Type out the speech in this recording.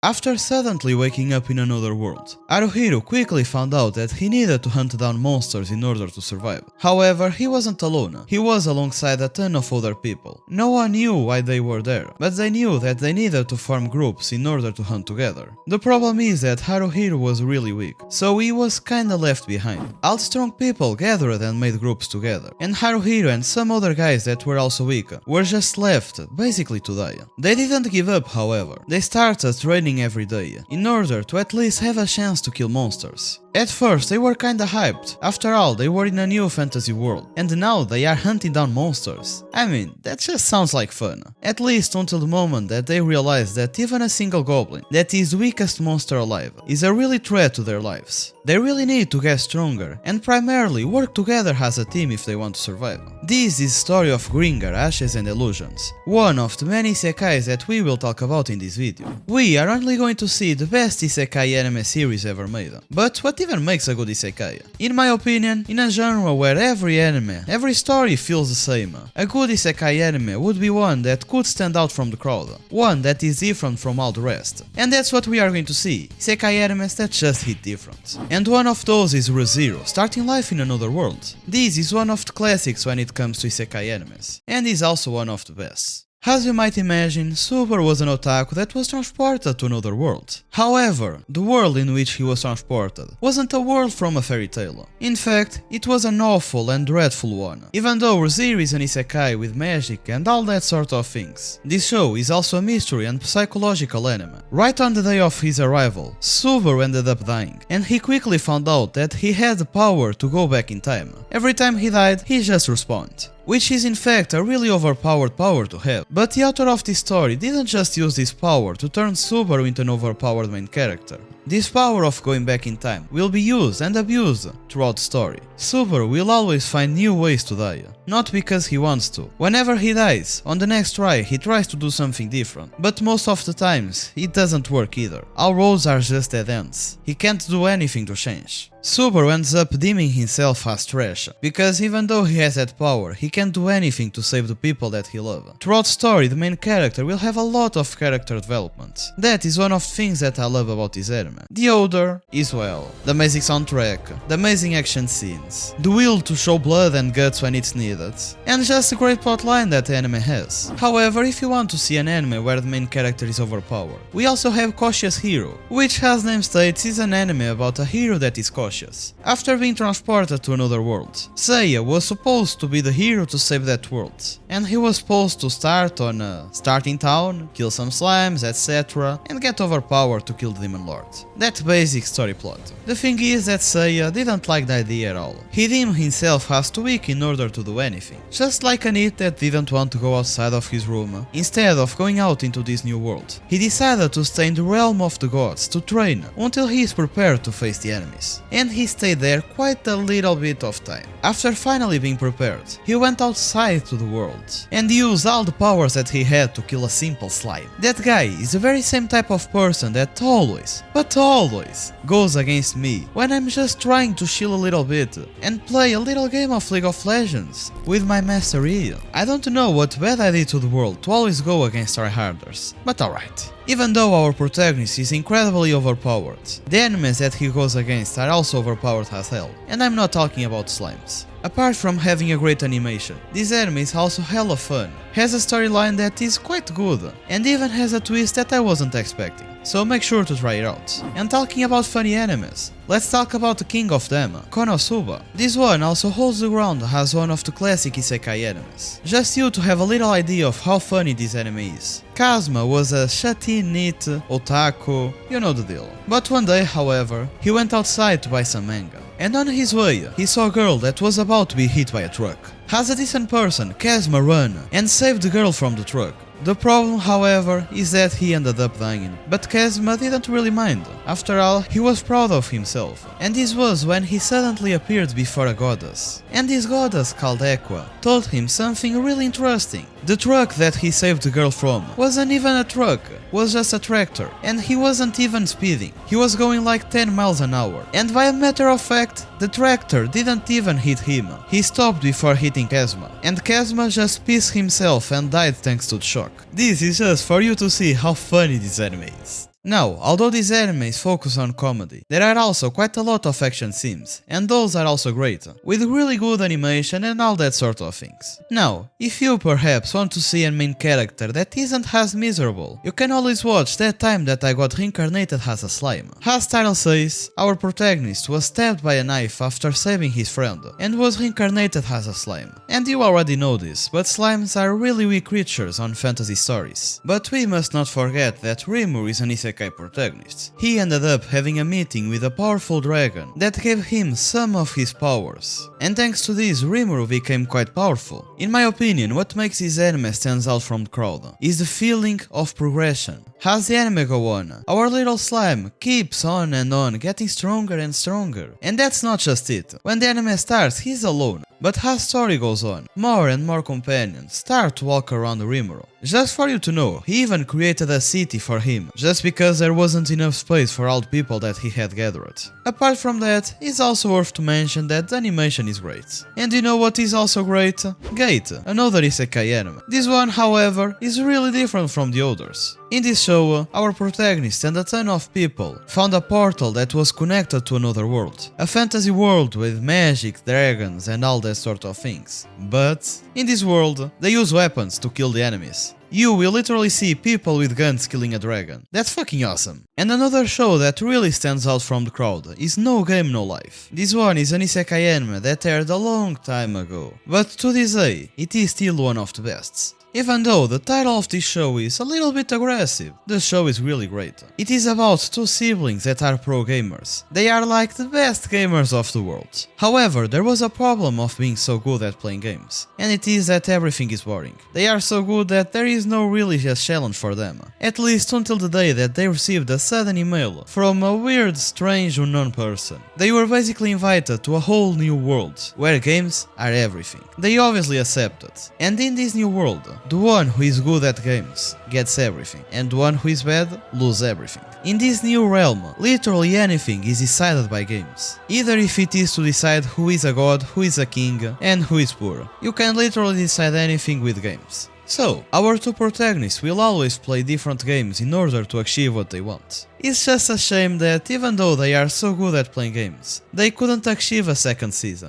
After suddenly waking up in another world, Haruhiro quickly found out that he needed to hunt down monsters in order to survive. However, he wasn't alone, he was alongside a ton of other people. No one knew why they were there, but they knew that they needed to form groups in order to hunt together. The problem is that Haruhiro was really weak, so he was kinda left behind. All strong people gathered and made groups together, and Haruhiro and some other guys that were also weak were just left, basically to die. They didn't give up, however. They started training every day, in order to at least have a chance to kill monsters. At first they were kinda hyped, after all they were in a new fantasy world, and now they are hunting down monsters. I mean, that just sounds like fun. At least until the moment that they realize that even a single goblin, that is the weakest monster alive, is a really threat to their lives. They really need to get stronger, and primarily work together as a team if they want to survive. This is the story of Grimgar, Ashes and Illusions, one of the many isekais that we will talk about in this video. We are only going to see the best isekai anime series ever made, but what even makes a good isekai? In my opinion, in a genre where every story feels the same, a good isekai anime would be one that could stand out from the crowd, one that is different from all the rest. And that's what we are going to see, isekai animes that just hit different. And one of those is ReZero, starting life in another world. This is one of the classics when it comes to isekai animes, and is also one of the best. As you might imagine, Super was an otaku that was transported to another world. However, the world in which he was transported wasn't a world from a fairy tale. In fact, it was an awful and dreadful one. Even though ReZero is an isekai with magic and all that sort of things, this show is also a mystery and psychological anime. Right on the day of his arrival, Super ended up dying, and he quickly found out that he had the power to go back in time. Every time he died, he just respawned, which is in fact a really overpowered power to have. But the author of this story didn't just use this power to turn Subaru into an overpowered main character. This power of going back in time will be used and abused throughout the story. Subaru will always find new ways to die, not because he wants to. Whenever he dies, on the next try he tries to do something different, but most of the times it doesn't work either. All roads are just dead ends. He can't do anything to change. Subaru ends up deeming himself as trash, because even though he has that power, he can't do anything to save the people that he loves. Throughout the story, the main character will have a lot of character development. That is one of the things that I love about this anime. The other is, well, the amazing soundtrack, the amazing action scenes, the will to show blood and guts when it's needed, and just a great plotline that the anime has. However, if you want to see an anime where the main character is overpowered, we also have Cautious Hero, which as name states is an anime about a hero that is cautious. After being transported to another world, Seiya was supposed to be the hero to save that world, and he was supposed to start on a starting town, kill some slimes, etc, and get overpowered to kill the Demon Lord. That basic story plot. The thing is that Seiya didn't like the idea at all. He deemed himself as too weak in order to do anything. Just like a kid that didn't want to go outside of his room, instead of going out into this new world, he decided to stay in the realm of the gods to train until he is prepared to face the enemies. And he stayed there quite a little bit of time. After finally being prepared, he went outside to the world and used all the powers that he had to kill a simple slime. That guy is the very same type of person that always, but always, goes against me when I'm just trying to chill a little bit and play a little game of League of Legends with my master Ian. I don't know what bad I did to the world to always go against tryharders, but alright. Even though our protagonist is incredibly overpowered, the enemies that he goes against are also overpowered as hell, and I'm not talking about slimes. Apart from having a great animation, this anime is also hella fun, has a storyline that is quite good, and even has a twist that I wasn't expecting, so make sure to try it out. And talking about funny animes, let's talk about the king of them, KonoSuba. This one also holds the ground as one of the classic isekai animes. Just you to have a little idea of how funny this anime is. Kazuma was a shut-in neat otaku, you know the deal. But one day, however, he went outside to buy some manga, and on his way, he saw a girl that was about to be hit by a truck. As a decent person, Kazuma ran and saved the girl from the truck. The problem, however, is that he ended up dying, but Kazuma didn't really mind. After all, he was proud of himself, and this was when he suddenly appeared before a goddess. And this goddess, called Aqua, told him something really interesting. The truck that he saved the girl from wasn't even a truck, was just a tractor, and he wasn't even speeding. He was going like 10 miles an hour, and by a matter of fact, the tractor didn't even hit him. He stopped before hitting Kazuma, and Kazuma just pissed himself and died thanks to the shock. This is just for you to see how funny this anime is. Now, although these animes focus on comedy, there are also quite a lot of action scenes, and those are also great, with really good animation and all that sort of things. Now, if you perhaps want to see a main character that isn't as miserable, you can always watch That Time That I Got Reincarnated as a Slime. As title says, our protagonist was stabbed by a knife after saving his friend, and was reincarnated as a slime. And you already know this, but slimes are really weak creatures on fantasy stories. But we must not forget that Rimuru is an Isekai protagonist. He ended up having a meeting with a powerful dragon that gave him some of his powers. And thanks to this, Rimuru became quite powerful. In my opinion, what makes this anime stands out from the crowd is the feeling of progression. As the anime go on, our little slime keeps on and on, getting stronger and stronger. And that's not just it. When the anime starts, he's alone. But as story goes on, more and more companions start to walk around Rimuru. Just for you to know, he even created a city for him, just because there wasn't enough space for all the people that he had gathered. Apart from that, it's also worth to mention that the animation is great. And you know what is also great? Gate, another Isekai anime. This one, however, is really different from the others. In this show, our protagonist and a ton of people found a portal that was connected to another world. A fantasy world with magic, dragons and all that sort of things. But in this world, they use weapons to kill the enemies. You will literally see people with guns killing a dragon. That's fucking awesome. And another show that really stands out from the crowd is No Game No Life. This one is an Isekai anime that aired a long time ago, but to this day, it is still one of the best. Even though the title of this show is a little bit aggressive, the show is really great. It is about two siblings that are pro gamers. They are like the best gamers of the world. However, there was a problem of being so good at playing games, and it is that everything is boring. They are so good that there is no really a challenge for them, at least until the day that they received a sudden email from a weird, strange, unknown person. They were basically invited to a whole new world, where games are everything. They obviously accepted, and in this new world, the one who is good at games gets everything, and the one who is bad loses everything. In this new realm, literally anything is decided by games. Either if it is to decide who is a god, who is a king, and who is poor. You can literally decide anything with games. So, our two protagonists will always play different games in order to achieve what they want. It's just a shame that even though they are so good at playing games, they couldn't achieve a second season.